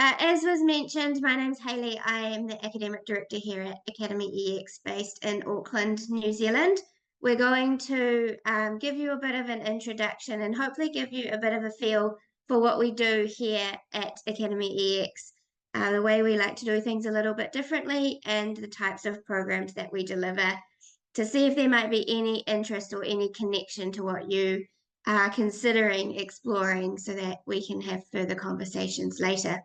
As was mentioned, my name's Hayley. I am the Academic Director here at AcademyEx based in Auckland, New Zealand. We're going to give you a bit of an introduction and hopefully give you a bit of a feel for what we do here at AcademyEx, the way we like to do things a little bit differently and the types of programs that we deliver to see if there might be any interest or any connection to what you are considering exploring so that we can have further conversations later.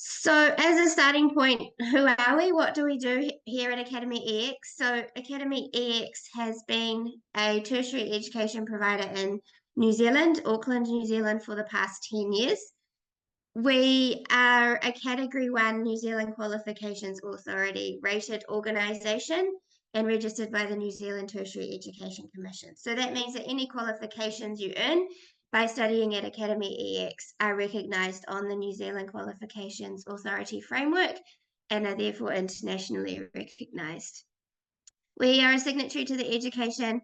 So as a starting point, who are we? What do we do here at AcademyEx? So AcademyEx has been a tertiary education provider in New Zealand, Auckland, New Zealand for the past 10 years. We are a Category 1 New Zealand Qualifications Authority rated organisation and registered by the New Zealand Tertiary Education Commission. So that means that any qualifications you earn by studying at AcademyEx are recognised on the New Zealand Qualifications Authority framework and are therefore internationally recognised. We are a signatory to the Education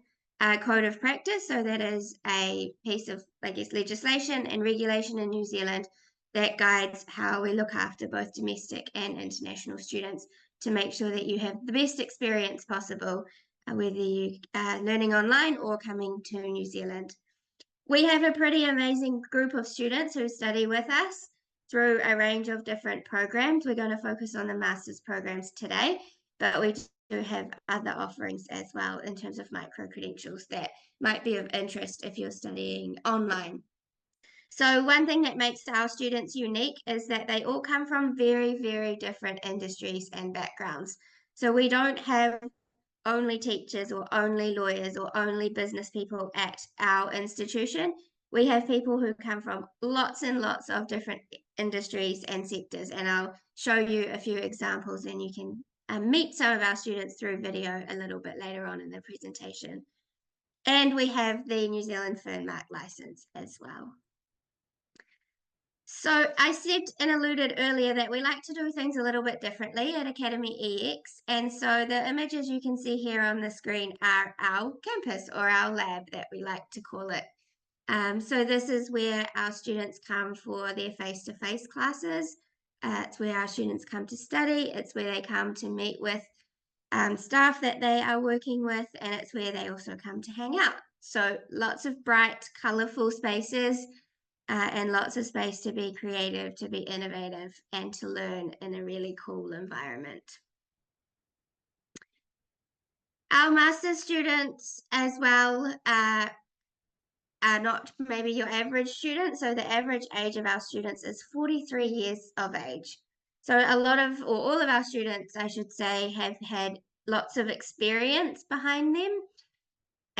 Code of Practice, so that is a piece of, legislation and regulation in New Zealand that guides how we look after both domestic and international students to make sure that you have the best experience possible, whether you are learning online or coming to New Zealand. We have a pretty amazing group of students who study with us through a range of different programs. We're going to focus on the master's programs today, but we do have other offerings as well in terms of micro-credentials that might be of interest if you're studying online. So one thing that makes our students unique is that they all come from very, very different industries and backgrounds. So we don't have only teachers or only lawyers or only business people at our institution. We have people who come from lots and lots of different industries and sectors, and I'll show you a few examples and you can meet some of our students through video a little bit later on in the presentation. And we have the New Zealand Fernmark license as well. So I said and alluded earlier that we like to do things a little bit differently at AcademyEx. And so the images you can see here on the screen are our campus or our lab that we like to call it. So this is where our students come for their face-to-face classes. It's where our students come to study. It's where they come to meet with staff that they are working with, and it's where they also come to hang out. So lots of bright, colourful spaces. And lots of space to be creative, to be innovative, and to learn in a really cool environment. Our master's students as well are not maybe your average student. So the average age of our students is 43 years of age. So a lot of, or all of our students, I should say, have had lots of experience behind them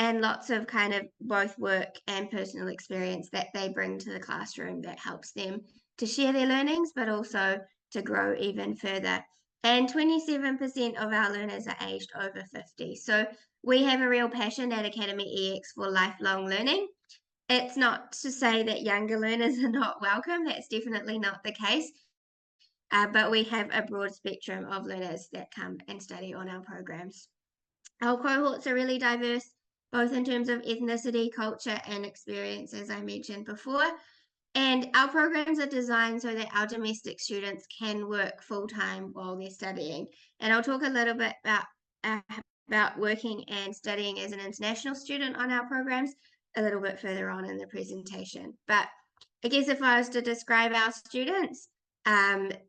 and lots of kind of both work and personal experience that they bring to the classroom that helps them to share their learnings, but also to grow even further. And 27% of our learners are aged over 50. So we have a real passion at AcademyEx for lifelong learning. It's not to say that younger learners are not welcome. That's definitely not the case. But we have a broad spectrum of learners that come and study on our programs. Our cohorts are really diverse, both in terms of ethnicity, culture, and experience, as I mentioned before. And our programs are designed so that our domestic students can work full-time while they're studying. And I'll talk a little bit about working and studying as an international student on our programs a little bit further on in the presentation. But I guess if I was to describe our students,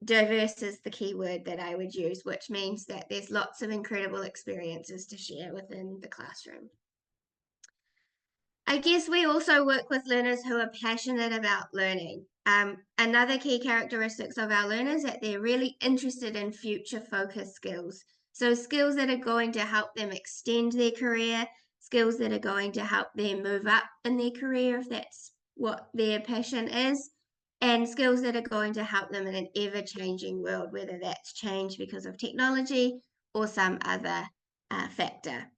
diverse is the key word that I would use, which means that there's lots of incredible experiences to share within the classroom. I guess we also work with learners who are passionate about learning. Another key characteristics of our learners is that they're really interested in future-focused skills. So skills that are going to help them extend their career, skills that are going to help them move up in their career if that's what their passion is, and skills that are going to help them in an ever-changing world, whether that's change because of technology or some other factor.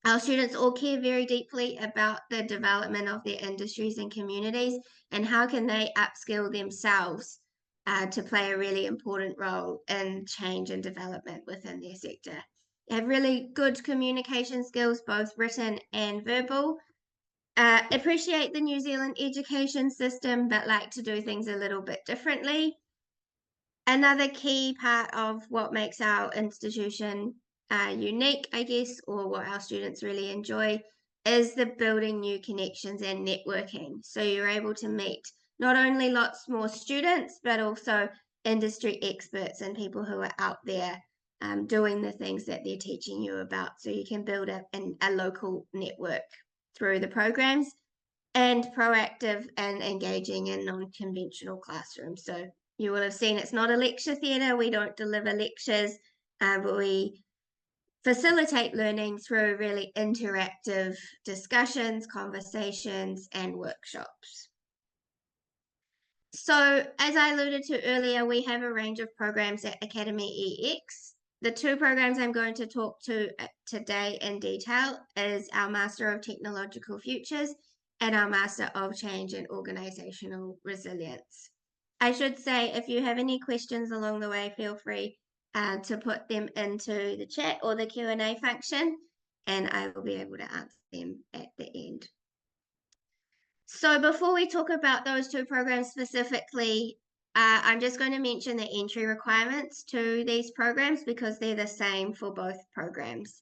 Our students all care very deeply about the development of their industries and communities and how can they upskill themselves to play a really important role in change and development within their sector. They have really good communication skills, both written and verbal, appreciate the New Zealand education system, but like to do things a little bit differently. Another key part of what makes our institution unique, I guess, or what our students really enjoy, is the building new connections and networking. So you're able to meet not only lots more students, but also industry experts and people who are out there doing the things that they're teaching you about. So you can build a local network through the programs, and proactive and engaging in non-conventional classrooms. So you will have seen it's not a lecture theatre. We don't deliver lectures, but we facilitate learning through really interactive discussions, conversations, and workshops. So as I alluded to earlier, we have a range of programs at AcademyEx. The two programs I'm going to talk to today in detail is our Master of Technological Futures and our Master of Change and Organisational Resilience. I should say, if you have any questions along the way, feel free to put them into the chat or the Q&A function, and I will be able to answer them at the end. So before we talk about those two programs specifically, I'm just going to mention the entry requirements to these programs because they're the same for both programs.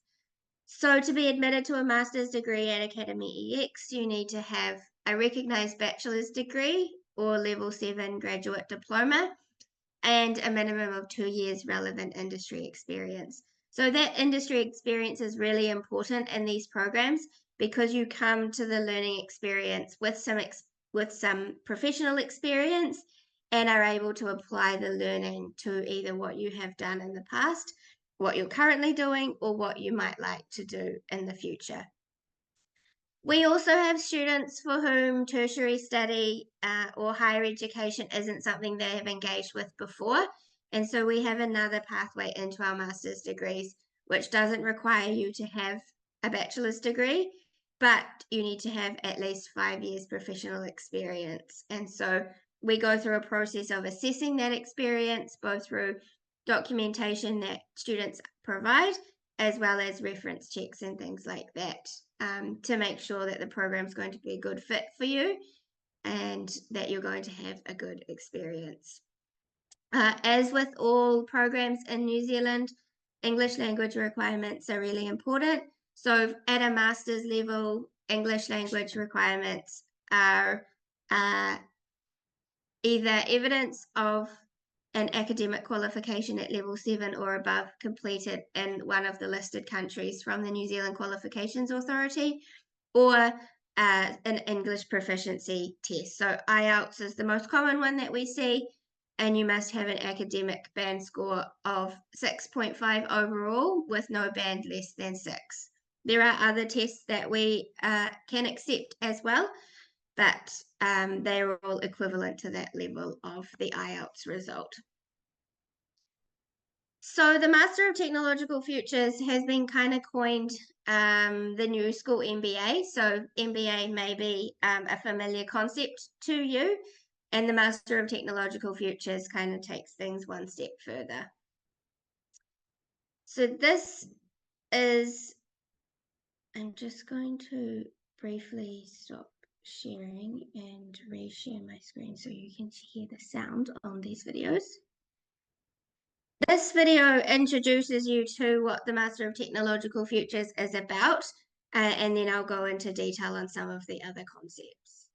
So to be admitted to a master's degree at AcademyEx, you need to have a recognised bachelor's degree or level 7 graduate diploma and a minimum of 2 years relevant industry experience. So that industry experience is really important in these programs because you come to the learning experience with some professional experience and are able to apply the learning to either what you have done in the past, what you're currently doing, or what you might like to do in the future. We also have students for whom tertiary study or higher education isn't something they have engaged with before. And so we have another pathway into our master's degrees, which doesn't require you to have a bachelor's degree, but you need to have at least 5 years professional experience. And so we go through a process of assessing that experience, both through documentation that students provide, as well as reference checks and things like that, to make sure that the program is going to be a good fit for you and that you're going to have a good experience. As with all programs in New Zealand, English language requirements are really important. So at a master's level, English language requirements are either evidence of an academic qualification at level 7 or above completed in one of the listed countries from the New Zealand Qualifications Authority, or an English proficiency test. So IELTS is the most common one that we see, and you must have an academic band score of 6.5 overall with no band less than 6. There are other tests that we can accept as well, but they are all equivalent to that level of the IELTS result. So the Master of Technological Futures has been kind of coined the new school MBA. So MBA may be a familiar concept to you, and the Master of Technological Futures kind of takes things one step further. So this is, I'm just going to briefly stop sharing and reshare my screen so you can hear the sound on these videos. This video introduces you to what the Master of Technological Futures is about, and then I'll go into detail on some of the other concepts.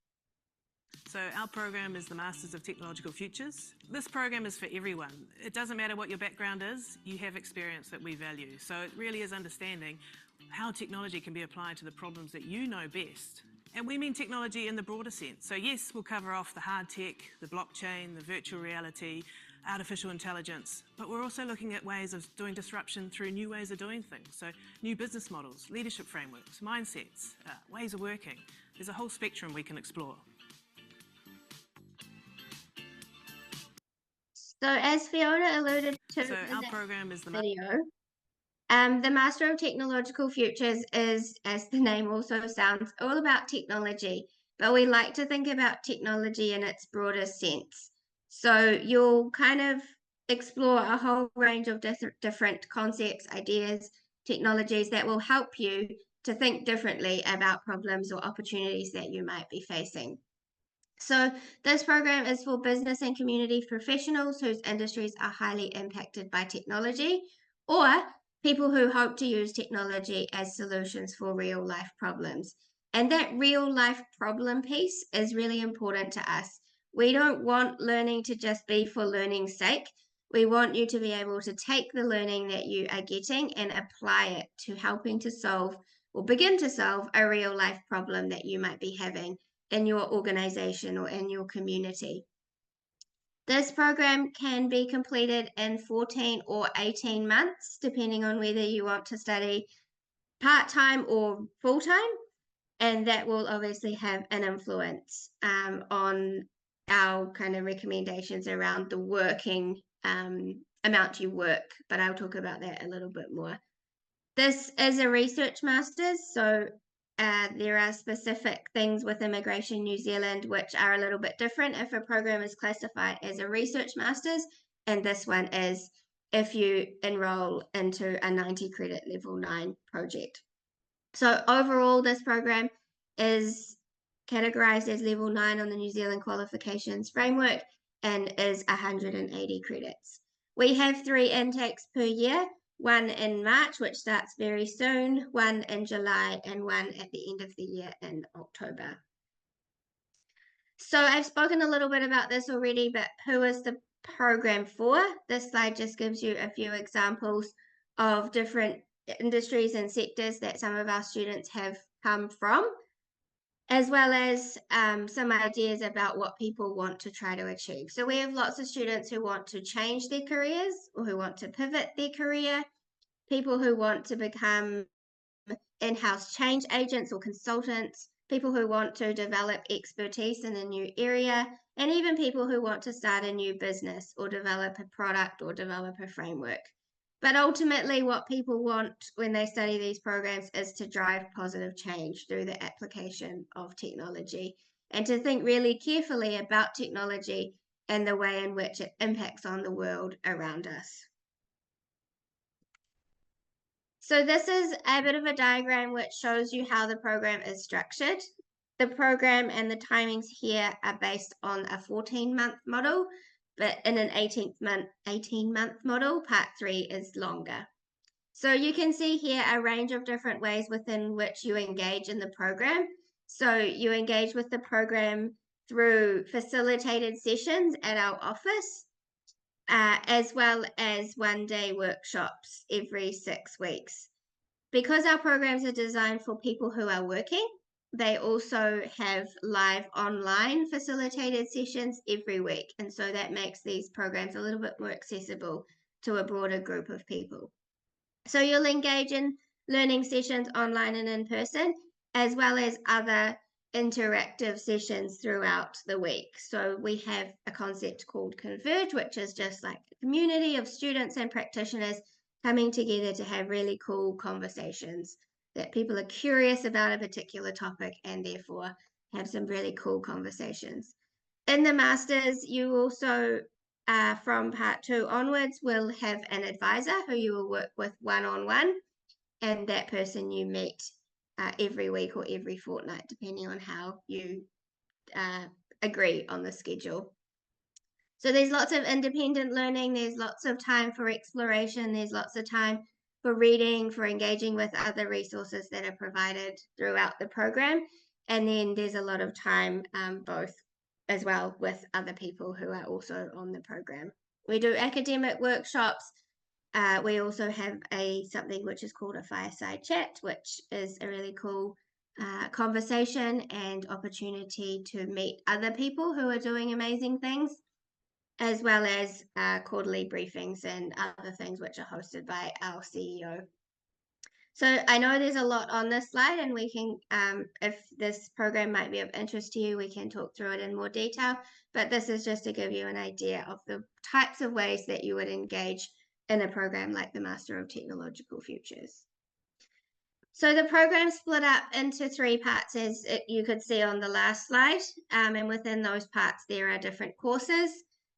So our program is the Masters of Technological Futures. This program is for everyone. It doesn't matter what your background is, you have experience that we value. So it really is understanding how technology can be applied to the problems that you know best. And we mean technology in the broader sense. So yes, we'll cover off the hard tech, the blockchain, the virtual reality, artificial intelligence, but we're also looking at ways of doing disruption through new ways of doing things. So new business models, leadership frameworks, mindsets, ways of working. There's a whole spectrum we can explore. So as Fiona alluded to in our program is the video, the Master of Technological Futures is, as the name also sounds, all about technology, but we like to think about technology in its broader sense. So you'll kind of explore a whole range of different concepts, ideas, technologies that will help you to think differently about problems or opportunities that you might be facing. So this program is for business and community professionals whose industries are highly impacted by technology, or people who hope to use technology as solutions for real life problems. And that real life problem piece is really important to us. We don't want learning to just be for learning's sake. We want you to be able to take the learning that you are getting and apply it to helping to solve or begin to solve a real life problem that you might be having in your organization or in your community. This program can be completed in 14 or 18 months, depending on whether you want to study part-time or full-time, and that will obviously have an influence on our kind of recommendations around the working amount you work, but I'll talk about that a little bit more. This is a research master's, so there are specific things with Immigration New Zealand which are a little bit different if a program is classified as a research master's, and this one is if you enroll into a 90 credit level 9 project. So overall, this program is categorized as level 9 on the New Zealand qualifications framework and is 180 credits. We have 3 intakes per year, one in March, which starts very soon, one in July, and one at the end of the year in October. So I've spoken a little bit about this already, but who is the program for? This slide just gives you a few examples of different industries and sectors that some of our students have come from, as well as some ideas about what people want to try to achieve. So we have lots of students who want to change their careers or who want to pivot their career, people who want to become in-house change agents or consultants, people who want to develop expertise in a new area, and even people who want to start a new business or develop a product or develop a framework. But ultimately, what people want when they study these programs is to drive positive change through the application of technology and to think really carefully about technology and the way in which it impacts on the world around us. So this is a bit of a diagram which shows you how the program is structured. The program and the timings here are based on a 14-month model, but in an 18-month model, part 3 is longer. So you can see here a range of different ways within which you engage in the program. So you engage with the program through facilitated sessions at our office, as well as one-day workshops every 6 weeks. Because our programs are designed for people who are working, they also have live online facilitated sessions every week. And so that makes these programs a little bit more accessible to a broader group of people. So you'll engage in learning sessions online and in person, as well as other interactive sessions throughout the week. So we have a concept called Converge, which is just like a community of students and practitioners coming together to have really cool conversations, that people are curious about a particular topic and therefore have some really cool conversations. In the Masters, you also, from part 2 onwards, will have an advisor who you will work with one-on-one, and that person you meet every week or every fortnight, depending on how you agree on the schedule. So there's lots of independent learning, there's lots of time for exploration, there's lots of time for reading, for engaging with other resources that are provided throughout the program. And then there's a lot of time both as well with other people who are also on the program. We do academic workshops. We also have something which is called a fireside chat, which is a really cool conversation and opportunity to meet other people who are doing amazing things, as well as quarterly briefings and other things which are hosted by our CEO. So I know there's a lot on this slide, and we can, if this program might be of interest to you, we can talk through it in more detail, but this is just to give you an idea of the types of ways that you would engage in a program like the Master of Technological Futures. So the program split up into 3 parts, as you could see on the last slide, and within those parts there are different courses.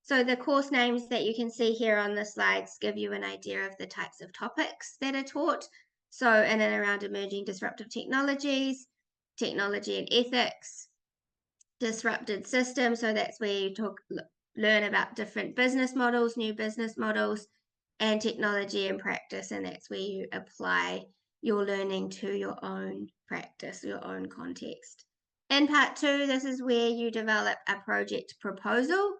So the course names that you can see here on the slides give you an idea of the types of topics that are taught. So in and around emerging disruptive technologies, technology and ethics, disrupted systems. So that's where you learn about different business models, new business models, and technology and practice. And that's where you apply your learning to your own practice, your own context. In part 2, this is where you develop a project proposal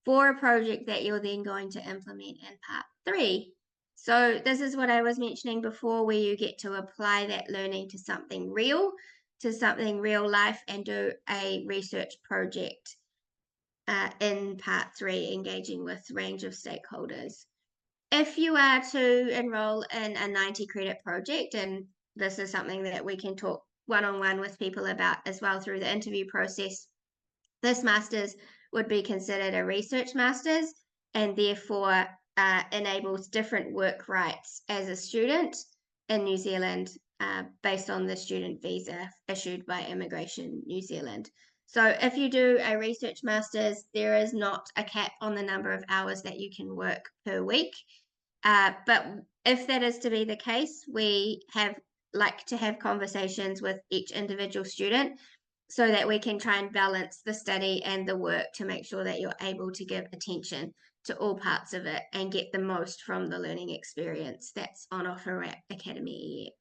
for a project that you're then going to implement in part 3. So this is what I was mentioning before, where you get to apply that learning to something real life, and do a research project in part 3, engaging with a range of stakeholders. If you are to enroll in a 90 credit project, and this is something that we can talk one-on-one with people about as well through the interview process, this master's would be considered a research master's, and therefore enables different work rights as a student in New Zealand based on the student visa issued by Immigration New Zealand. So if you do a research master's, there is not a cap on the number of hours that you can work per week. But if that is to be the case, we like to have conversations with each individual student so that we can try and balance the study and the work to make sure that you're able to give attention to all parts of it and get the most from the learning experience that's on offer at AcademyEx.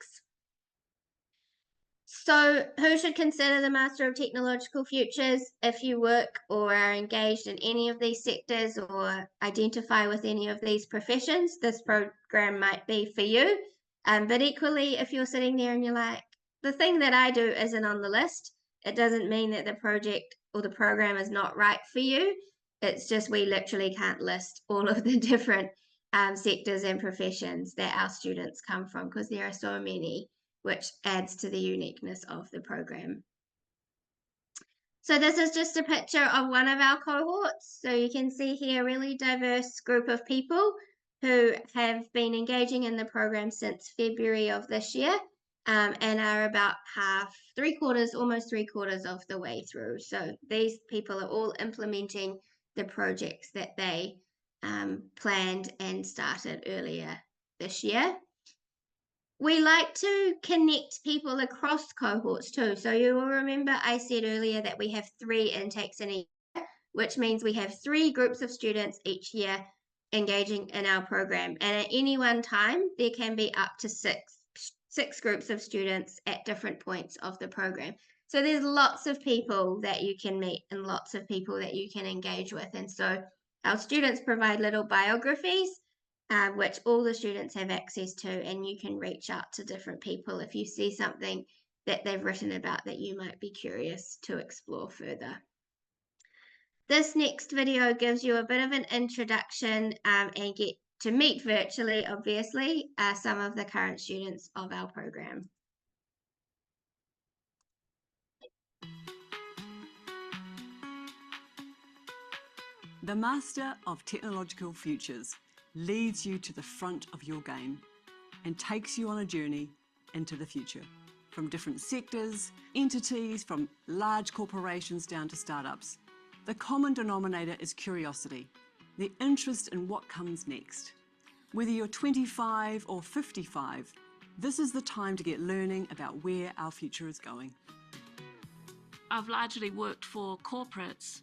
So who should consider the Master of Technological Futures? If you work or are engaged in any of these sectors or identify with any of these professions, this program might be for you. But equally, if you're sitting there and you're like, the thing that I do isn't on the list, it doesn't mean that the project or the program is not right for you. It's just we literally can't list all of the different sectors and professions that our students come from, because there are so many, which adds to the uniqueness of the program. So this is just a picture of one of our cohorts. So you can see here a really diverse group of people who have been engaging in the program since February of this year, and are about almost three quarters of the way through. So these people are all implementing the projects that they planned and started earlier this year. We like to connect people across cohorts too. So you will remember I said earlier that we have 3 intakes in a year, which means we have 3 groups of students each year engaging in our program. And at any one time, there can be up to six groups of students at different points of the program. So there's lots of people that you can meet and lots of people that you can engage with. And so our students provide little biographies, which all the students have access to, and you can reach out to different people if you see something that they've written about that you might be curious to explore further. This next video gives you a bit of an introduction and get to meet virtually, obviously, some of the current students of our program. The Master of Technological Futures leads you to the front of your game and takes you on a journey into the future. From different sectors, entities, from large corporations down to startups. The common denominator is curiosity, the interest in what comes next. Whether you're 25 or 55, this is the time to get learning about where our future is going. I've largely worked for corporates,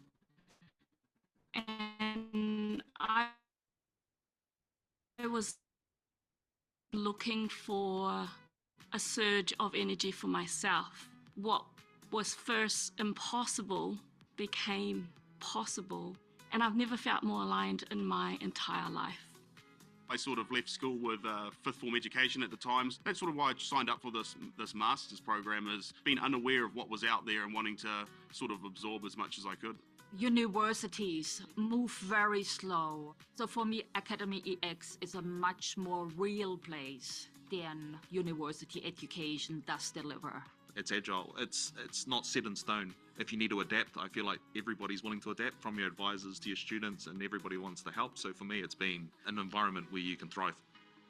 and I was looking for a surge of energy for myself. What was first impossible became possible, and I've never felt more aligned in my entire life. I sort of left school with fifth form education at the time. That's sort of why I signed up for this master's program, is being unaware of what was out there and wanting to sort of absorb as much as I could. Universities move very slow. So for me, AcademyEx is a much more real place than university education does deliver. It's agile. It's not set in stone. If you need to adapt, I feel like everybody's willing to adapt, from your advisors to your students, and everybody wants to help. So for me, it's been an environment where you can thrive.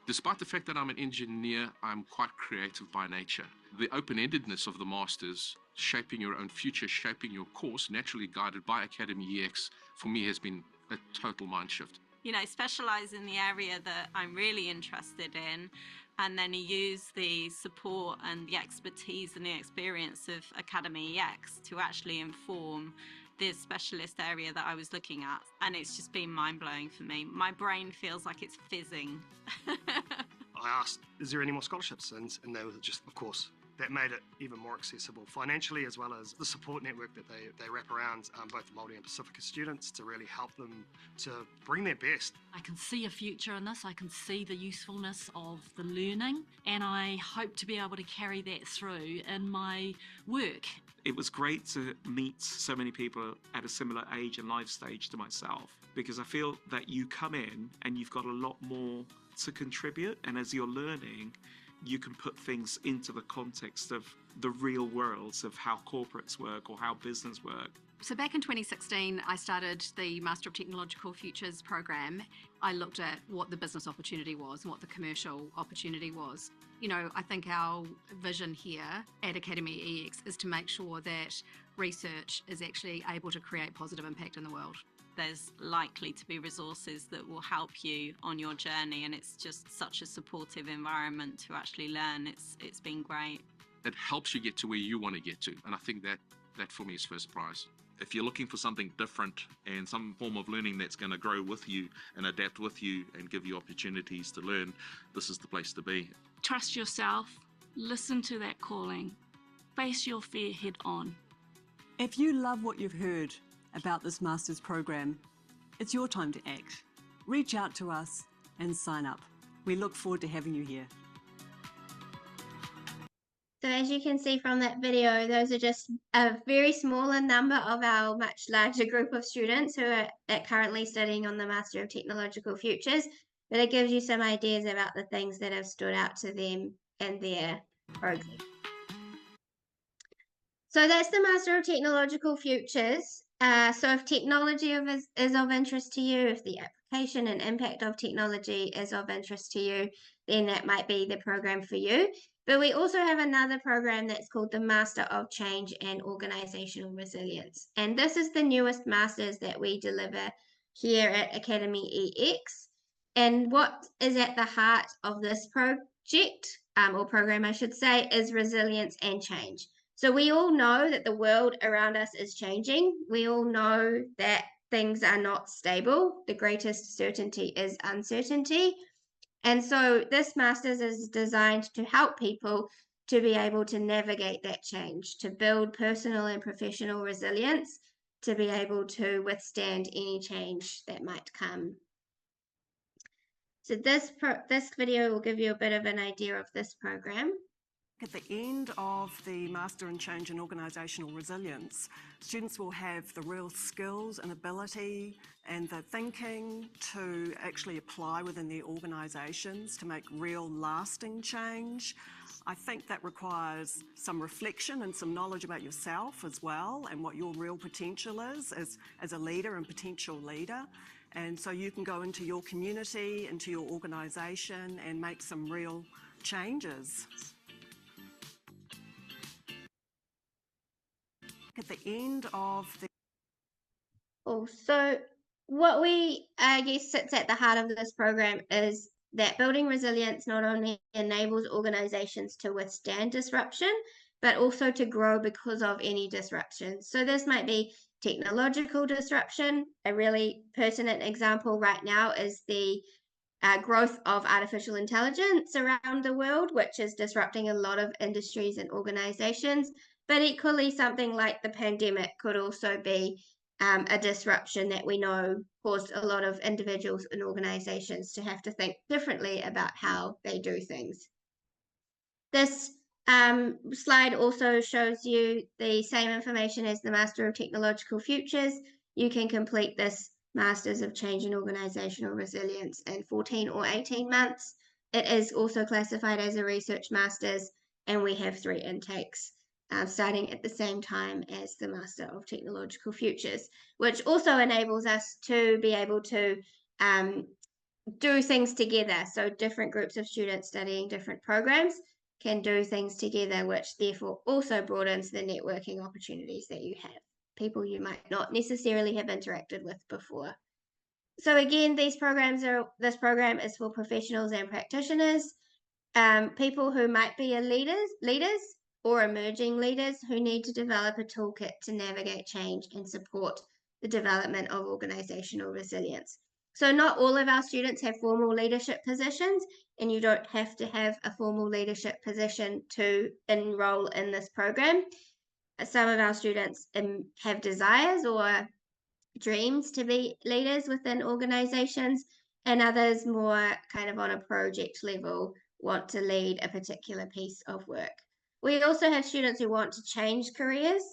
Despite the fact that I'm an engineer, I'm quite creative by nature. The open-endedness of the Masters, shaping your own future, shaping your course, naturally guided by AcademyEx, for me has been a total mind shift. specialize in the area that I'm really interested in, and then use the support and the expertise and the experience of AcademyEx to actually inform the specialist area that I was looking at. And it's just been mind-blowing for me. My brain feels like it's fizzing. I asked, is there any more scholarships? And they were just, of course, that made it even more accessible financially, as well as the support network that they wrap around both Māori and Pacifica students to really help them to bring their best. I can see a future in this. I can see the usefulness of the learning, and I hope to be able to carry that through in my work. It was great to meet so many people at a similar age and life stage to myself, because I feel that you come in and you've got a lot more to contribute, and as you're learning, you can put things into the context of the real worlds of how corporates work or how business work. So back in 2016, I started the Master of Technological Futures program. I looked at what the business opportunity was and what the commercial opportunity was. I think our vision here at AcademyEx is to make sure that research is actually able to create positive impact in the world. There's likely to be resources that will help you on your journey, and it's just such a supportive environment to actually learn. It's been great. It helps you get to where you want to get to, and I think that for me is first prize. If you're looking for something different and some form of learning that's going to grow with you and adapt with you and give you opportunities to learn, this is the place to be. Trust yourself, listen to that calling, face your fear head on. If you love what you've heard about this Masters program, it's your time to act. Reach out to us and sign up. We look forward to having you here. So as you can see from that video, those are just a very smaller number of our much larger group of students who are currently studying on the Master of Technological Futures, but it gives you some ideas about the things that have stood out to them in their program. So that's the Master of Technological Futures. So if technology is of interest to you, if the application and impact of technology is of interest to you, then that might be the program for you. But we also have another program that's called the Master of Change and Organisational Resilience. And this is the newest Masters that we deliver here at AcademyEx. And what is at the heart of this project, or program I should say, is resilience and change. So we all know that the world around us is changing. We all know that things are not stable. The greatest certainty is uncertainty. And so this Masters is designed to help people to be able to navigate that change, to build personal and professional resilience, to be able to withstand any change that might come. So this video will give you a bit of an idea of this program. At the end of the Master in Change and Organisational Resilience, students will have the real skills and ability and the thinking to actually apply within their organisations to make real lasting change. I think that requires some reflection and some knowledge about yourself as well, and what your real potential is as a leader and potential leader. And so you can go into your community, into your organisation, and make some real changes. At the end of the... So what we guess sits at the heart of this program is that building resilience not only enables organizations to withstand disruption, but also to grow because of any disruption. So this might be technological disruption. A really pertinent example right now is the growth of artificial intelligence around the world, which is disrupting a lot of industries and organizations. But equally, something like the pandemic could also be a disruption that we know caused a lot of individuals and organizations to have to think differently about how they do things. This slide also shows you the same information as the Master of Technological Futures. You can complete this Masters of Change and Organisational Resilience in 14 or 18 months. It is also classified as a Research Masters, and we have 3 intakes. Starting at the same time as the Master of Technological Futures, which also enables us to be able to do things together. So different groups of students studying different programs can do things together, which therefore also broadens the networking opportunities that you have, people you might not necessarily have interacted with before. So again, this program is for professionals and practitioners, people who might be leaders or emerging leaders who need to develop a toolkit to navigate change and support the development of organizational resilience. So not all of our students have formal leadership positions, and you don't have to have a formal leadership position to enroll in this program. Some of our students have desires or dreams to be leaders within organizations, and others more kind of on a project level want to lead a particular piece of work. We also have students who want to change careers,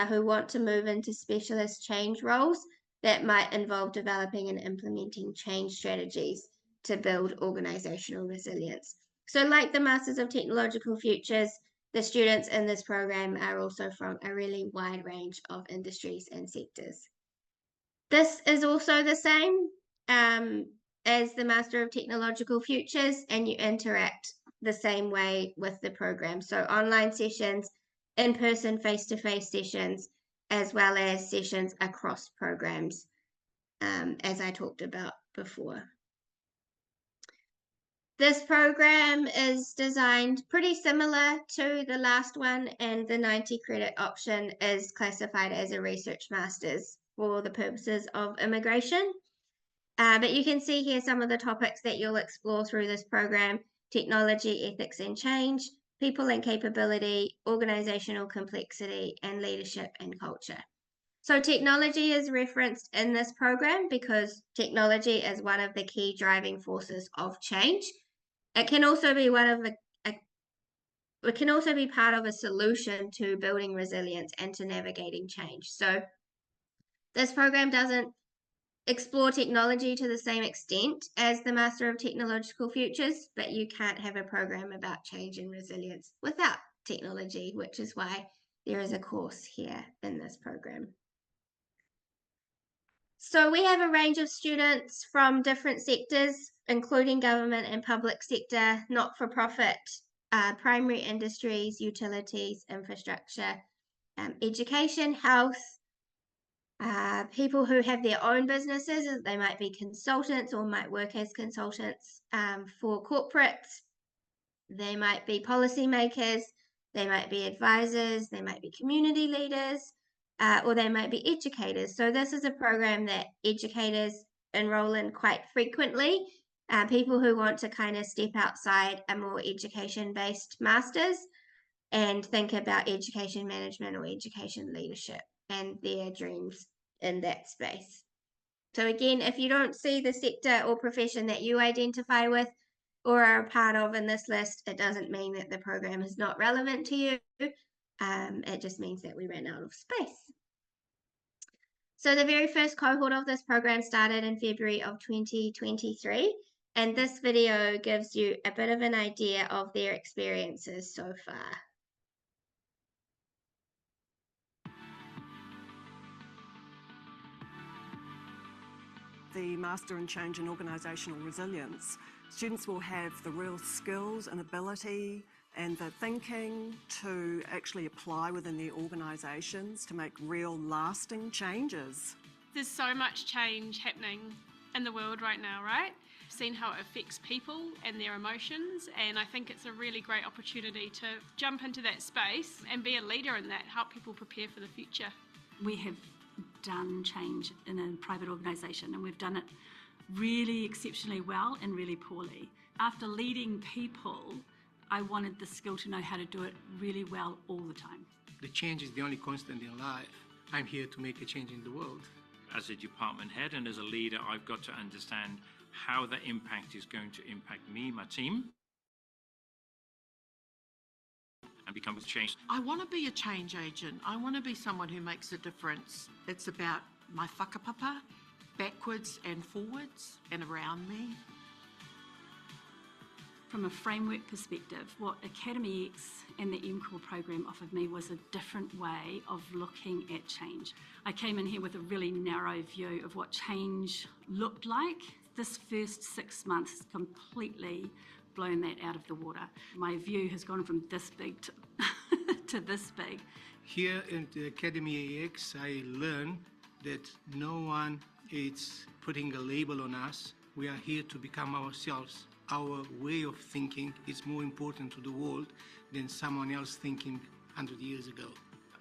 who want to move into specialist change roles that might involve developing and implementing change strategies to build organizational resilience. So like the Masters of Technological Futures, the students in this program are also from a really wide range of industries and sectors. This is also the same as the Master of Technological Futures, and you interact the same way with the program. So online sessions, in-person, face-to-face sessions, as well as sessions across programs, as I talked about before. This program is designed pretty similar to the last one, and the 90 credit option is classified as a research master's for the purposes of immigration. But you can see here some of the topics that you'll explore through this program: technology, ethics and change, people and capability, organizational complexity, and leadership and culture. So technology is referenced in this program because technology is one of the key driving forces of change. It can also be it can also be part of a solution to building resilience and to navigating change. So this program doesn't explore technology to the same extent as the Master of Technological Futures, but you can't have a program about change and resilience without technology, which is why there is a course here in this program. So we have a range of students from different sectors, including government and public sector, not-for-profit, primary industries, utilities, infrastructure, education, health, people who have their own businesses. They might be consultants or might work as consultants for corporates. They might be policymakers, they might be advisors, they might be community leaders, or they might be educators. So this is a program that educators enroll in quite frequently, people who want to kind of step outside a more education-based master's and think about education management or education leadership and their dreams in that space. So again, if you don't see the sector or profession that you identify with or are a part of in this list, it doesn't mean that the program is not relevant to you. It just means that we ran out of space. So the very first cohort of this program started in February of 2023, and this video gives you a bit of an idea of their experiences so far. The Master in Change and Organisational Resilience, students will have the real skills and ability and the thinking to actually apply within their organisations to make real lasting changes. There's so much change happening in the world right now, right? I've seen how it affects people and their emotions, and I think it's a really great opportunity to jump into that space and be a leader in that, help people prepare for the future. We have done change in a private organisation, and we've done it really exceptionally well and really poorly. After leading people, I wanted the skill to know how to do it really well all the time. The change is the only constant in life. I'm here to make a change in the world. As a department head and as a leader, I've got to understand how the impact is going to impact me, my team, and become a change. I want to be a change agent. I want to be someone who makes a difference. It's about my whakapapa, backwards and forwards and around me. From a framework perspective, what AcademyEx and the MCOR program offered me was a different way of looking at change. I came in here with a really narrow view of what change looked like. This first 6 months has completely blown that out of the water. My view has gone from this big to this big. Here at AcademyEx, I learned that no one It's putting a label on us. We are here to become ourselves. Our way of thinking is more important to the world than someone else thinking 100 years ago.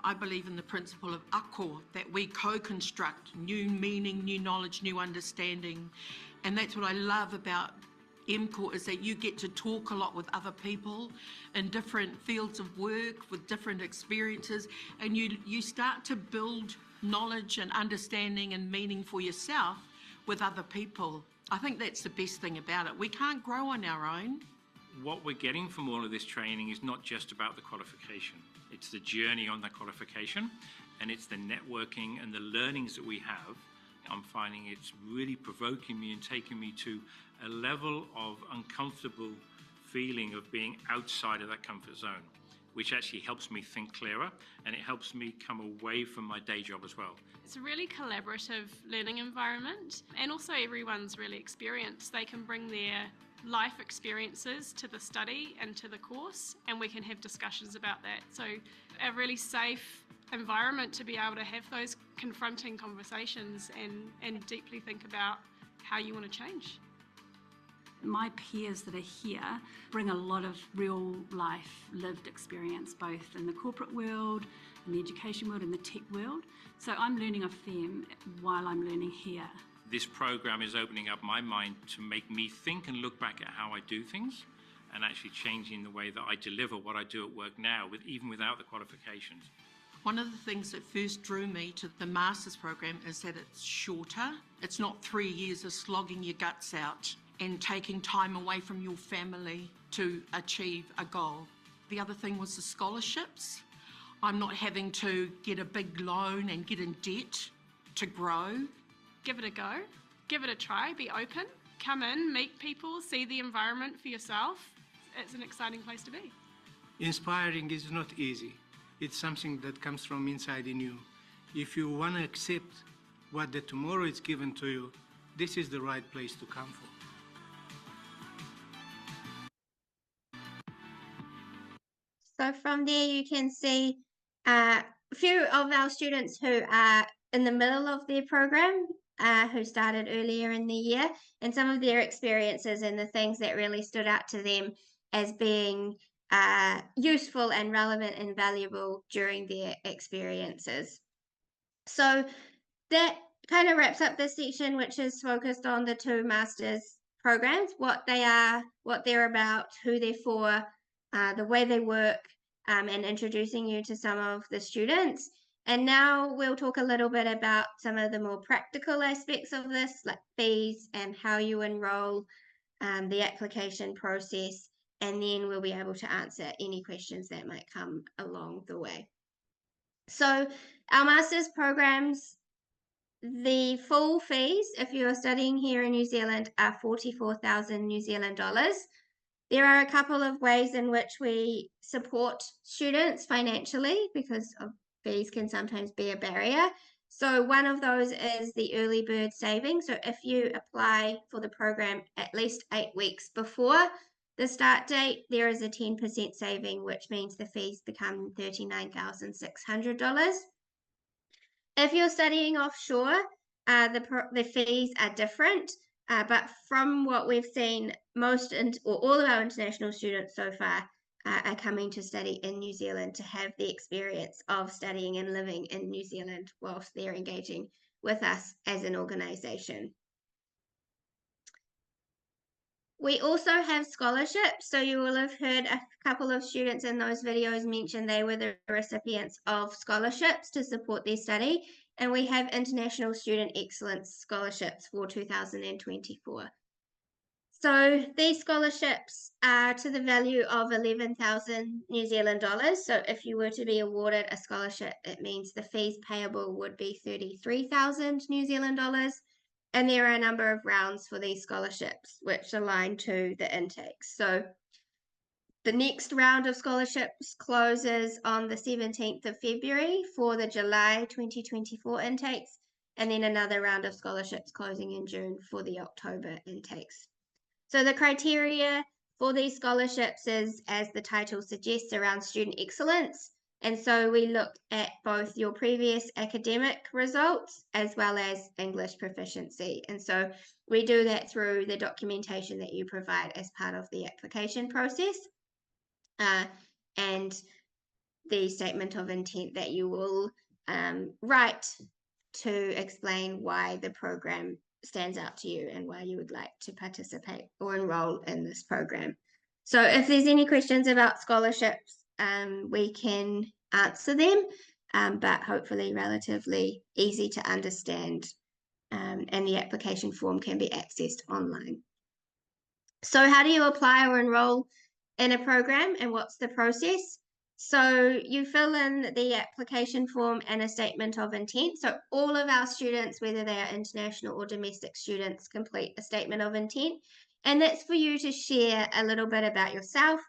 I believe in the principle of ako, that we co-construct new meaning, new knowledge, new understanding. And that's what I love about MCOR, is that you get to talk a lot with other people in different fields of work, with different experiences, and you start to build knowledge and understanding and meaning for yourself with other people. I think that's the best thing about it. We can't grow on our own. What we're getting from all of this training is not just about the qualification. It's the journey on the qualification, and it's the networking and the learnings that we have. I'm finding it's really provoking me and taking me to a level of uncomfortable feeling of being outside of that comfort zone, which actually helps me think clearer, and it helps me come away from my day job as well. It's a really collaborative learning environment, and also everyone's really experienced. They can bring their life experiences to the study and to the course, and we can have discussions about that. So a really safe environment to be able to have those confronting conversations and deeply think about how you want to change. My peers that are here bring a lot of real life lived experience, both in the corporate world, in the education world, and the tech world. So I'm learning off them while I'm learning here. This program is opening up my mind to make me think and look back at how I do things, and actually changing the way that I deliver what I do at work now, even without the qualifications. One of the things that first drew me to the master's program is that it's shorter. It's not 3 years of slogging your guts out and taking time away from your family to achieve a goal. The other thing was the scholarships. I'm not having to get a big loan and get in debt to grow. Give it a go, give it a try, be open, come in, meet people, see the environment for yourself. It's an exciting place to be. Inspiring is not easy. It's something that comes from inside in you. If you want to accept what the tomorrow is given to you, this is the right place to come for. So from there you can see a few of our students who are in the middle of their program, who started earlier in the year, and some of their experiences and the things that really stood out to them as being useful and relevant and valuable during their experiences. So that kind of wraps up this section, which is focused on the two master's programs, what they are, what they're about, who they're for, the way they work, and introducing you to some of the students. And now we'll talk a little bit about some of the more practical aspects of this, like fees and how you enroll, the application process, and then we'll be able to answer any questions that might come along the way. So our master's programs, the full fees, if you are studying here in New Zealand, are 44,000 New Zealand dollars. There are a couple of ways in which we support students financially, because fees can sometimes be a barrier. So one of those is the early bird saving. So if you apply for the program at least 8 weeks before the start date, there is a 10% saving, which means the fees become $39,600. If you're studying offshore, the fees are different. But from what we've seen, all of our international students so far are coming to study in New Zealand to have the experience of studying and living in New Zealand whilst they're engaging with us as an organisation. We also have scholarships, so you will have heard a couple of students in those videos mention they were the recipients of scholarships to support their study, and we have International Student Excellence Scholarships for 2024. So these scholarships are to the value of 11,000 New Zealand dollars. So if you were to be awarded a scholarship, it means the fees payable would be 33,000 New Zealand dollars. And there are a number of rounds for these scholarships, which align to the intakes. So the next round of scholarships closes on the 17th of February for the July 2024 intakes, and then another round of scholarships closing in June for the October intakes. So the criteria for these scholarships is, as the title suggests, around student excellence. And so we look at both your previous academic results as well as English proficiency. And so we do that through the documentation that you provide as part of the application process, and the statement of intent that you will write to explain why the program stands out to you and why you would like to participate or enroll in this program. So if there's any questions about scholarships, we can answer them, but hopefully relatively easy to understand, and the application form can be accessed online. So how do you apply or enroll in a program, and what's the process? So you fill in the application form and a statement of intent. So all of our students, whether they are international or domestic students, complete a statement of intent. And that's for you to share a little bit about yourself,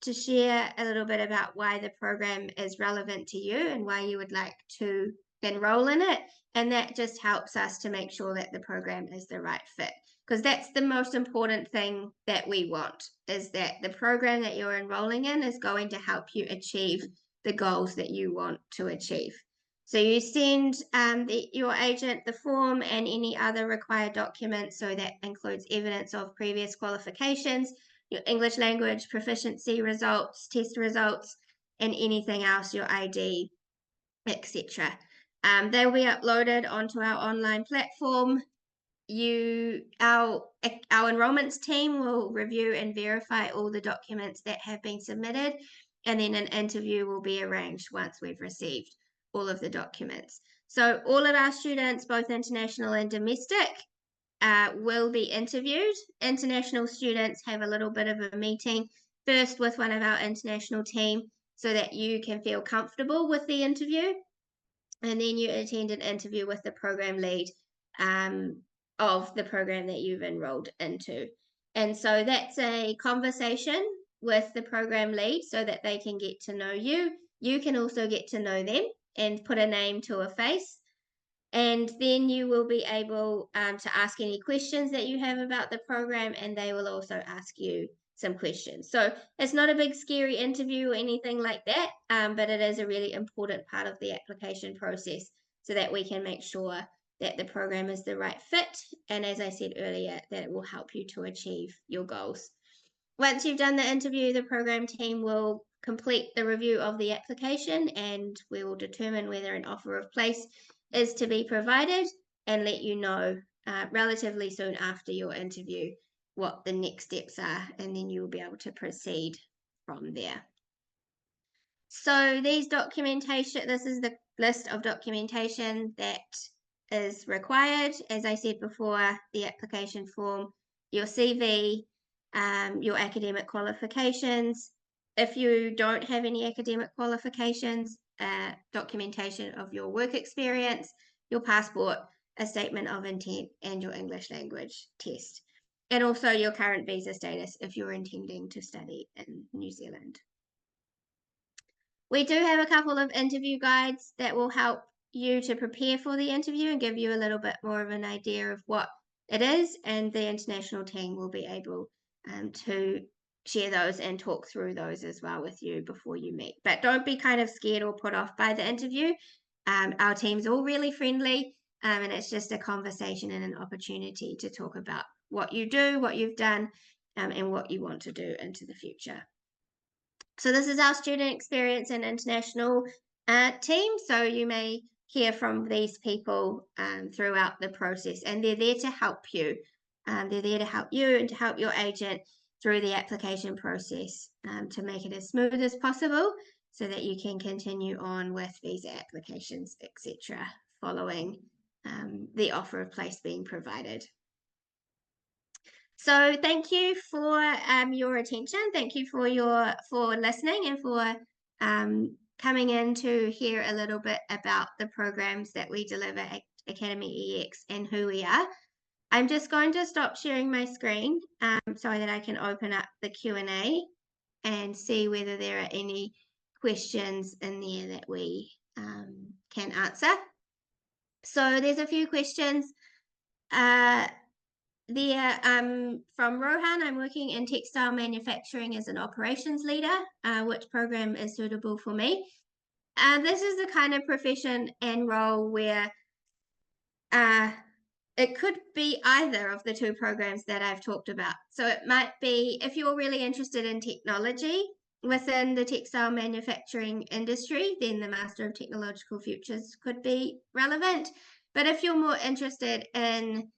to share a little bit about why the program is relevant to you and why you would like to enroll in it. And that just helps us to make sure that the program is the right fit, because that's the most important thing that we want, is that the program that you're enrolling in is going to help you achieve the goals that you want to achieve. So you send your agent the form and any other required documents. So that includes evidence of previous qualifications, your English language proficiency results, test results, and anything else, your ID, etc. They'll be uploaded onto our online platform. Our enrollments team will review and verify all the documents that have been submitted, and then an interview will be arranged once we've received all of the documents. So all of our students, both international and domestic, will be interviewed. International students have a little bit of a meeting first with one of our international team so that you can feel comfortable with the interview, and then you attend an interview with the program lead of the program that you've enrolled into. And so that's a conversation with the program lead so that they can get to know you. You can also get to know them and put a name to a face. And then you will be able to ask any questions that you have about the program, and they will also ask you some questions. So it's not a big scary interview or anything like that, but it is a really important part of the application process so that we can make sure that the program is the right fit, and as I said earlier, that it will help you to achieve your goals. Once you've done the interview, the program team will complete the review of the application, and we will determine whether an offer of place is to be provided and let you know relatively soon after your interview what the next steps are, and then you will be able to proceed from there. So these documentation, this is the list of documentation that is required. As I said before, the application form, your CV, your academic qualifications. If you don't have any academic qualifications, documentation of your work experience, your passport, a statement of intent, and your English language test. And also your current visa status if you're intending to study in New Zealand. We do have a couple of interview guides that will help you to prepare for the interview and give you a little bit more of an idea of what it is, and the international team will be able to share those and talk through those as well with you before you meet. But don't be kind of scared or put off by the interview. Our team's all really friendly, and it's just a conversation and an opportunity to talk about what you do, what you've done, and what you want to do into the future. So this is our student experience and international team. So you may hear from these people throughout the process, and they're there to help you. They're there to help you and to help your agent through the application process to make it as smooth as possible so that you can continue on with visa applications, etc., following the offer of place being provided. So thank you for your attention. Thank you for listening and for coming in to hear a little bit about the programs that we deliver at AcademyEx and who we are. I'm just going to stop sharing my screen so that I can open up the Q&A and see whether there are any questions in there that we can answer. So there's a few questions. From Rohan, I'm working in textile manufacturing as an operations leader. Which program is suitable for me? This is the kind of profession and role where it could be either of the two programs that I've talked about. So it might be, if you're really interested in technology within the textile manufacturing industry, then the Master of Technological Futures could be relevant. But if you're more interested in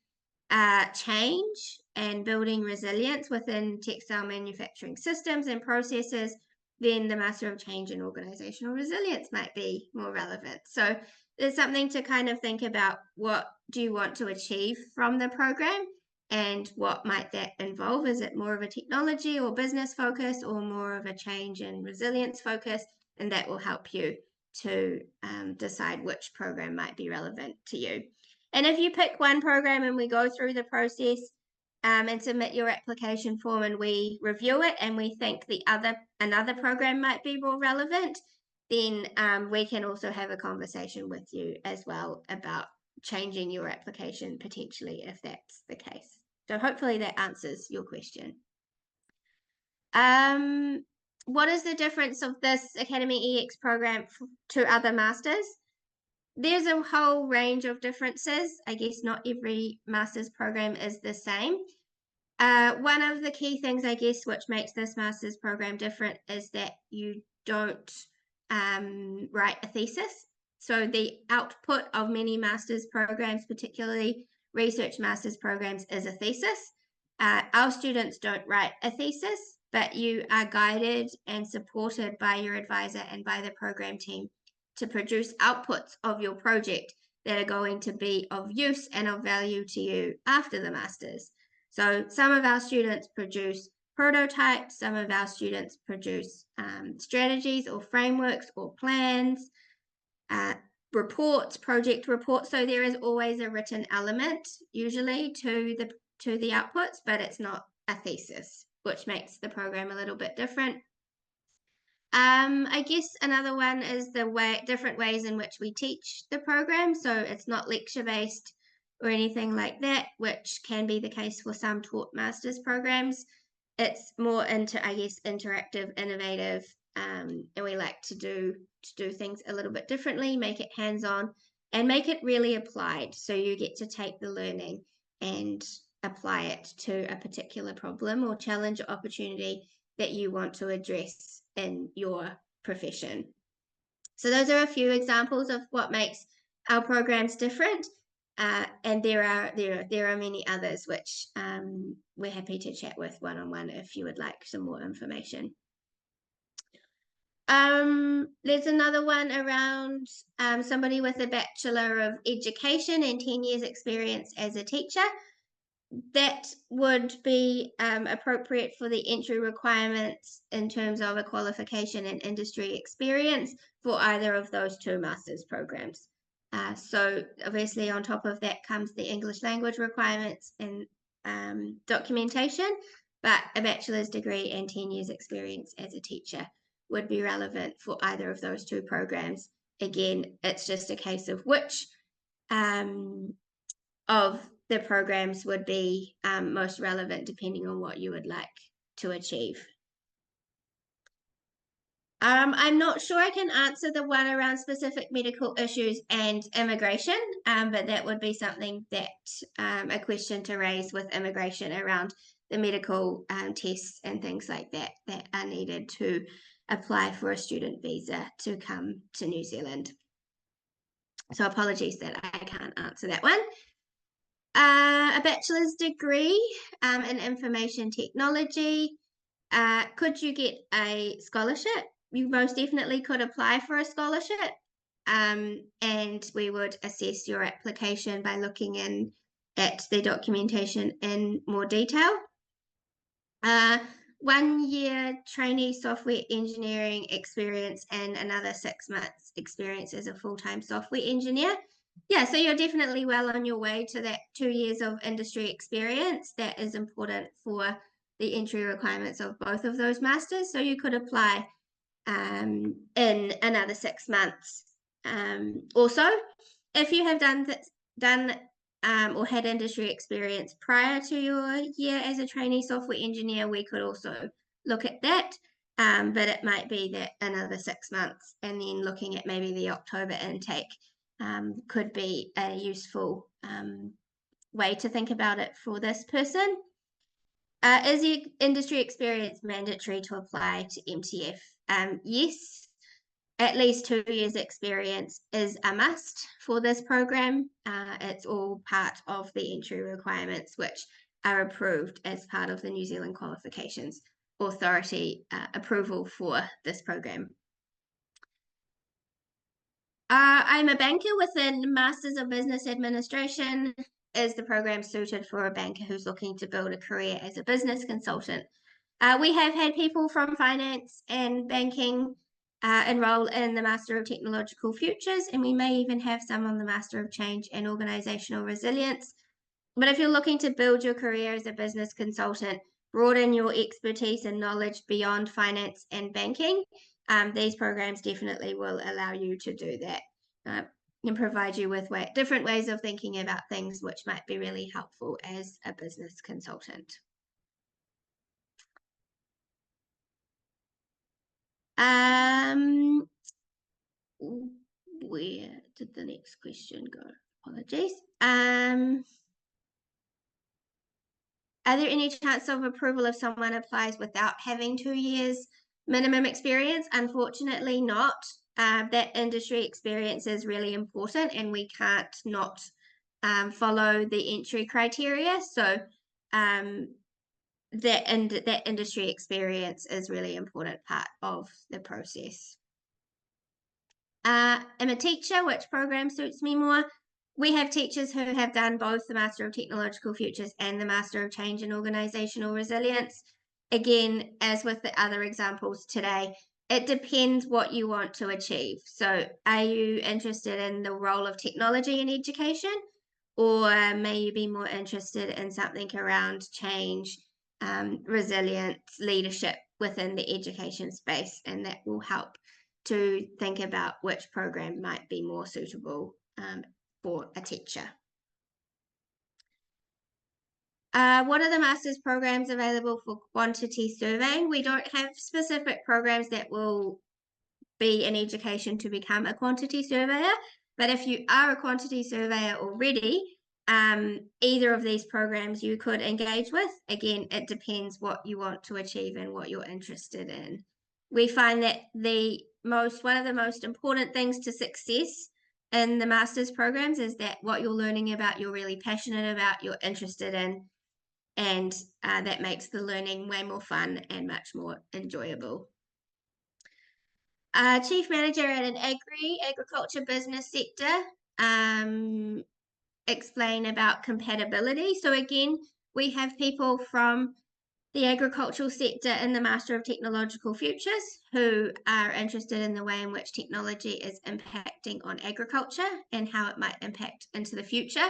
change and building resilience within textile manufacturing systems and processes, then the Master of Change and Organisational Resilience might be more relevant. So there's something to kind of think about. What do you want to achieve from the program, and what might that involve? Is it more of a technology or business focus, or more of a change and resilience focus? And that will help you to decide which program might be relevant to you. And if you pick one program and we go through the process and submit your application form and we review it and we think another program might be more relevant, then we can also have a conversation with you as well about changing your application potentially if that's the case. So hopefully that answers your question. What is the difference of this AcademyEx program to other masters? There's a whole range of differences. I guess not every master's program is the same. One of the key things, I guess, which makes this master's program different is that you don't write a thesis. So the output of many master's programs, particularly research master's programs, is a thesis. Our students don't write a thesis, but you are guided and supported by your advisor and by the program team to produce outputs of your project that are going to be of use and of value to you after the master's. So some of our students produce prototypes, some of our students produce strategies or frameworks or plans, reports, project reports. So there is always a written element usually to the outputs, but it's not a thesis, which makes the program a little bit different. I guess another one is the different ways in which we teach the program. So it's not lecture-based or anything like that, which can be the case for some taught master's programs. It's more into, I guess, interactive, innovative, and we like to do things a little bit differently, make it hands-on, and make it really applied. So you get to take the learning and apply it to a particular problem or challenge or opportunity that you want to address in your profession. So those are a few examples of what makes our programs different, and there are many others which we're happy to chat with one-on-one if you would like some more information. There's another one around somebody with a Bachelor of Education and 10 years experience as a teacher. That would be appropriate for the entry requirements in terms of a qualification and industry experience for either of those two master's programs. So obviously on top of that comes the English language requirements and documentation, but a bachelor's degree and 10 years experience as a teacher would be relevant for either of those two programs. Again, it's just a case of which of the programs would be most relevant depending on what you would like to achieve. I'm not sure I can answer the one around specific medical issues and immigration, but that would be something that a question to raise with immigration around the medical tests and things like that that are needed to apply for a student visa to come to New Zealand. So apologies that I can't answer that one. A bachelor's degree in information technology. Could you get a scholarship? You most definitely could apply for a scholarship, and we would assess your application by looking in at the documentation in more detail. 1 year trainee software engineering experience and another 6 months experience as a full-time software engineer. Yeah, so you're definitely well on your way to that 2 years of industry experience. That is important for the entry requirements of both of those masters. So you could apply in another 6 months. Also, if you have done or had industry experience prior to your year as a trainee software engineer, we could also look at that. but it might be that another 6 months, and then looking at maybe the October intake could be a useful way to think about it for this person. Is the industry experience mandatory to apply to MTF? Yes, at least 2 years experience is a must for this program. It's all part of the entry requirements, which are approved as part of the New Zealand Qualifications Authority approval for this program. I'm a banker within Masters of Business Administration. Is the program suited for a banker who's looking to build a career as a business consultant? We have had people from finance and banking enroll in the Master of Technological Futures, and we may even have some on the Master of Change and Organisational Resilience. But if you're looking to build your career as a business consultant, broaden your expertise and knowledge beyond finance and banking, these programs definitely will allow you to do that and provide you with different ways of thinking about things, which might be really helpful as a business consultant. Where did the next question go? Apologies. Are there any chance of approval if someone applies without having 2 years minimum experience? Unfortunately not. That industry experience is really important, and we can't not follow the entry criteria. So that industry experience is really important part of the process. I'm a teacher. Which program suits me more? We have teachers who have done both the Master of Technological Futures and the Master of Change and Organisational Resilience. Again, as with the other examples today, it depends what you want to achieve. So are you interested in the role of technology in education, or may you be more interested in something around change, resilience, leadership within the education space? And that will help to think about which program might be more suitable for a teacher. What are the master's programs available for quantity surveying? We don't have specific programs that will be in education to become a quantity surveyor, but if you are a quantity surveyor already, either of these programs you could engage with. Again, it depends what you want to achieve and what you're interested in. We find that one of the most important things to success in the master's programs is that what you're learning about, you're really passionate about, you're interested in, and that makes the learning way more fun and much more enjoyable. Chief manager at an agriculture business sector. Explain about compatibility. So again, we have people from the agricultural sector in the Master of Technological Futures who are interested in the way in which technology is impacting on agriculture and how it might impact into the future.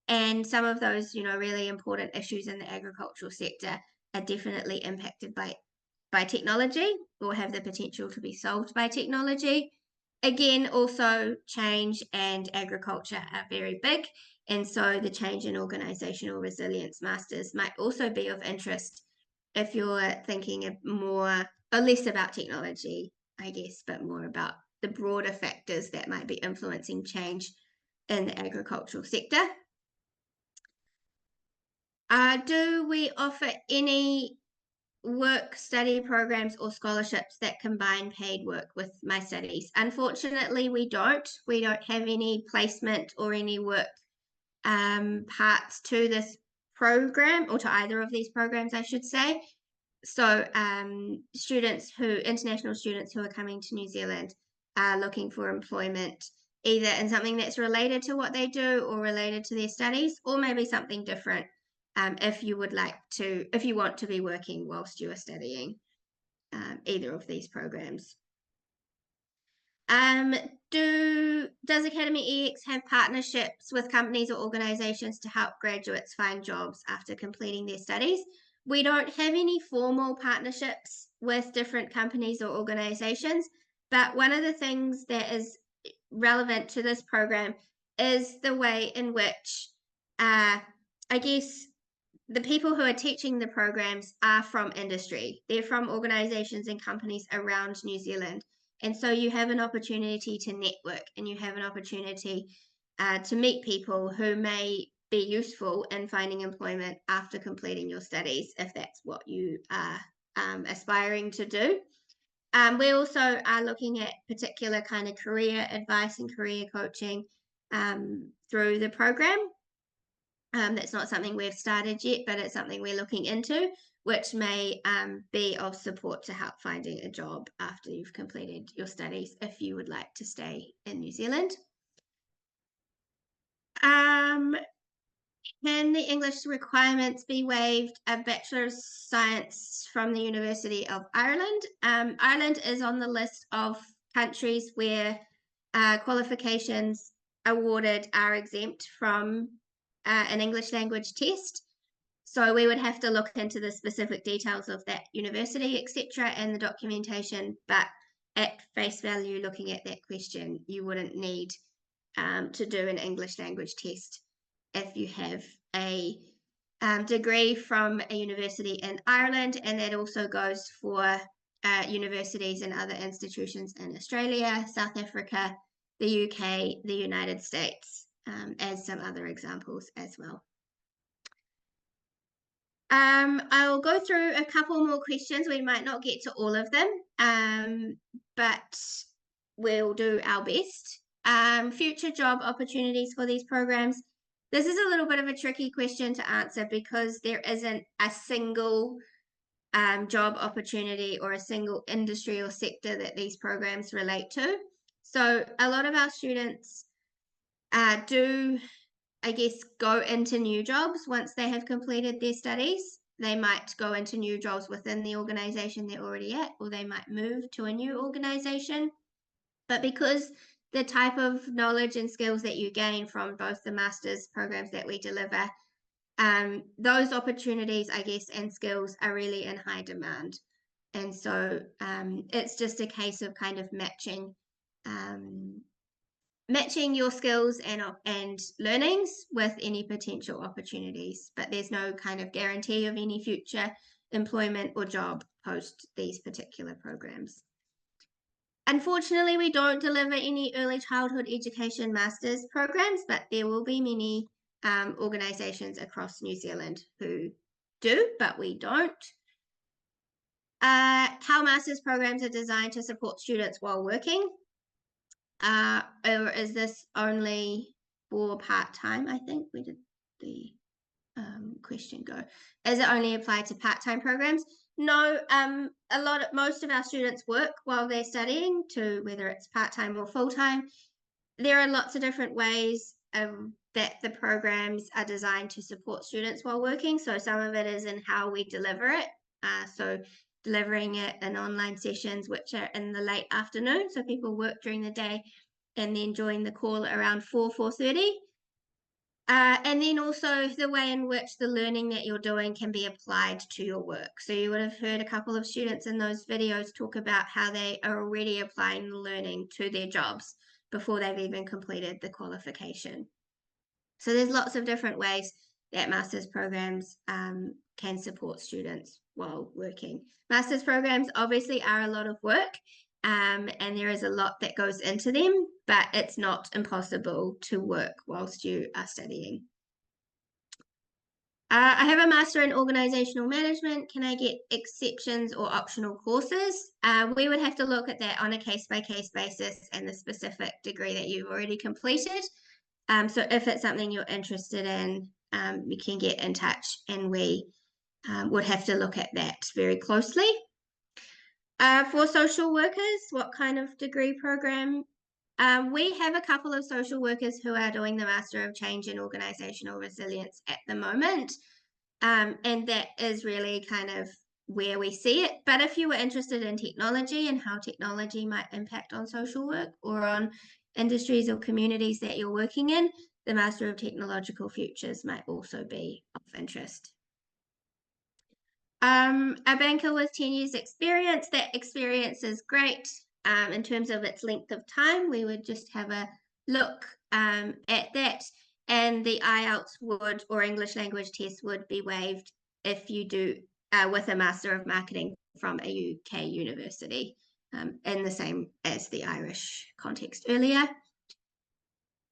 And some of those, really important issues in the agricultural sector are definitely impacted by technology or have the potential to be solved by technology. Again, also change and agriculture are very big, and so the change and organisational resilience masters might also be of interest if you're thinking more or less about technology, I guess, but more about the broader factors that might be influencing change in the agricultural sector. Do we offer any work study programs or scholarships that combine paid work with my studies? Unfortunately, we don't. We don't have any placement or any work parts to this program, or to either of these programs, I should say. So international students who are coming to New Zealand are looking for employment either in something that's related to what they do or related to their studies, or maybe something different if you want to be working whilst you are studying either of these programs. Does AcademyEx have partnerships with companies or organisations to help graduates find jobs after completing their studies? We don't have any formal partnerships with different companies or organisations, but one of the things that is relevant to this program is the way in which, I guess, the people who are teaching the programs are from industry. They're from organisations and companies around New Zealand. And so you have an opportunity to network, and you have an opportunity to meet people who may be useful in finding employment after completing your studies, if that's what you are aspiring to do. We also are looking at particular kind of career advice and career coaching through the program. That's not something we've started yet, but it's something we're looking into, which may be of support to help finding a job after you've completed your studies, if you would like to stay in New Zealand. Can the English requirements be waived? A Bachelor's of Science from the University of Ireland. Ireland is on the list of countries where qualifications awarded are exempt from an English language test. So we would have to look into the specific details of that university, etc., and the documentation. But at face value, looking at that question, you wouldn't need to do an English language test if you have a degree from a university in Ireland, and that also goes for universities and other institutions in Australia, South Africa, the UK, the United States, as some other examples as well. I will go through a couple more questions. We might not get to all of them, but we'll do our best. Future job opportunities for these programs. This is a little bit of a tricky question to answer because there isn't a single job opportunity or a single industry or sector that these programs relate to. So a lot of our students do, I guess, go into new jobs once they have completed their studies. They might go into new jobs within the organisation they're already at, or they might move to a new organisation. But because the type of knowledge and skills that you gain from both the master's programs that we deliver, those opportunities, I guess, and skills are really in high demand. And so it's just a case of kind of matching your skills and learnings with any potential opportunities. But there's no kind of guarantee of any future employment or job post these particular programs. Unfortunately, we don't deliver any early childhood education master's programs, but there will be many organisations across New Zealand who do, but we don't. How master's programs are designed to support students while working. Or is this only for part-time? I think we did the question go. Is it only applied to part-time programs? No, most of our students work while they're studying, to whether it's part-time or full-time. There are lots of different ways that the programs are designed to support students while working. So some of it is in how we deliver it. So delivering it in online sessions, which are in the late afternoon. So people work during the day and then join the call around 4:30. And then also the way in which the learning that you're doing can be applied to your work. So you would have heard a couple of students in those videos talk about how they are already applying the learning to their jobs before they've even completed the qualification. So there's lots of different ways that master's programs can support students while working. Master's programs obviously are a lot of work, and there is a lot that goes into them, but it's not impossible to work whilst you are studying. I have a master in organisational management. Can I get exceptions or optional courses? We would have to look at that on a case-by-case basis and the specific degree that you've already completed. So if it's something you're interested in, you can get in touch, and we would have to look at that very closely. For social workers, what kind of degree program? We have a couple of social workers who are doing the Master of Change in Organisational Resilience at the moment, and that is really kind of where we see it. But if you were interested in technology and how technology might impact on social work or on industries or communities that you're working in, the Master of Technological Futures might also be of interest. A banker with 10 years experience, that experience is great. In terms of its length of time, we would just have a look at that. and the IELTS would, or English language test would be waived if you do with a Master of Marketing from a UK university, in the same as the Irish context earlier.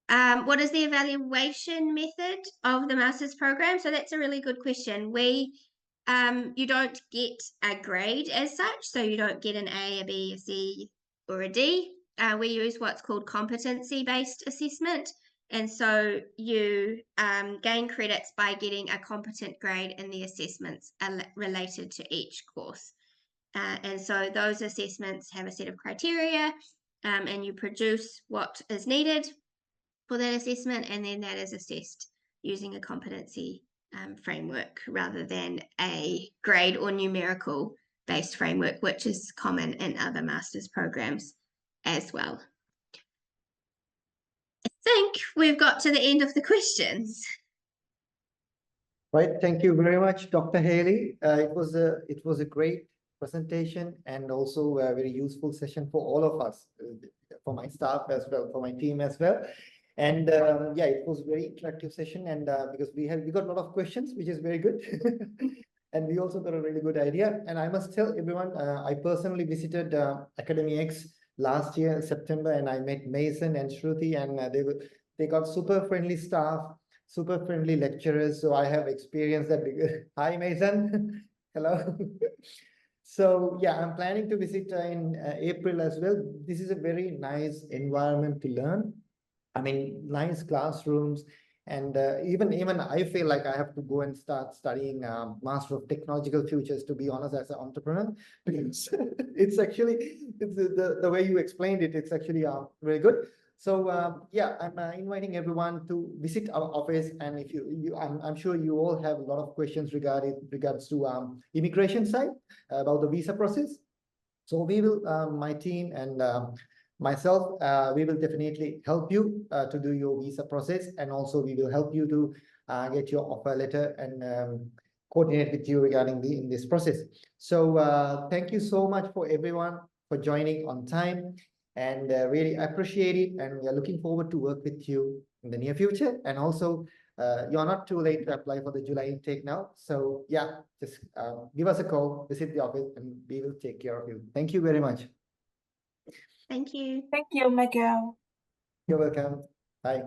What is the evaluation method of the Master's program? So that's a really good question. You don't get a grade as such, so you don't get an A, a B, a C, or a D. We use what's called competency-based assessment. And so you gain credits by getting a competent grade in the assessments related to each course. And so those assessments have a set of criteria, and you produce what is needed for that assessment, and then that is assessed using a competency framework rather than a grade or numerical based framework, which is common in other master's programs as well. I think we've got to the end of the questions. Right, thank you very much, Dr. Hayley. It was a great presentation and also a very useful session for all of us, for my staff as well, for my team as well. And yeah, it was a very interactive session, and because we got a lot of questions, which is very good. And we also got a really good idea. And I must tell everyone, I personally visited AcademyEx last year, September, and I met Mason and Shruti, and they got super friendly staff, super friendly lecturers. So I have experienced that. Hi, Mason. Hello. So yeah, I'm planning to visit in April as well. This is a very nice environment to learn. I mean, nice classrooms, and even I feel like I have to go and start studying Master of Technological Futures, to be honest, as an entrepreneur, because it's the way you explained it, it's actually very good. So yeah, I'm inviting everyone to visit our office, and if I'm sure you all have a lot of questions regards to immigration side about the visa process. So we will, my team and myself, we will definitely help you to do your visa process, and also we will help you to get your offer letter and coordinate with you regarding in this process. So thank you so much for everyone for joining on time, and really appreciate it, and we are looking forward to work with you in the near future. And also you're not too late to apply for the July intake now. So yeah, just give us a call, visit the office, and we will take care of you. Thank you very much. Thank you. Thank you, Miguel. You're welcome. Bye.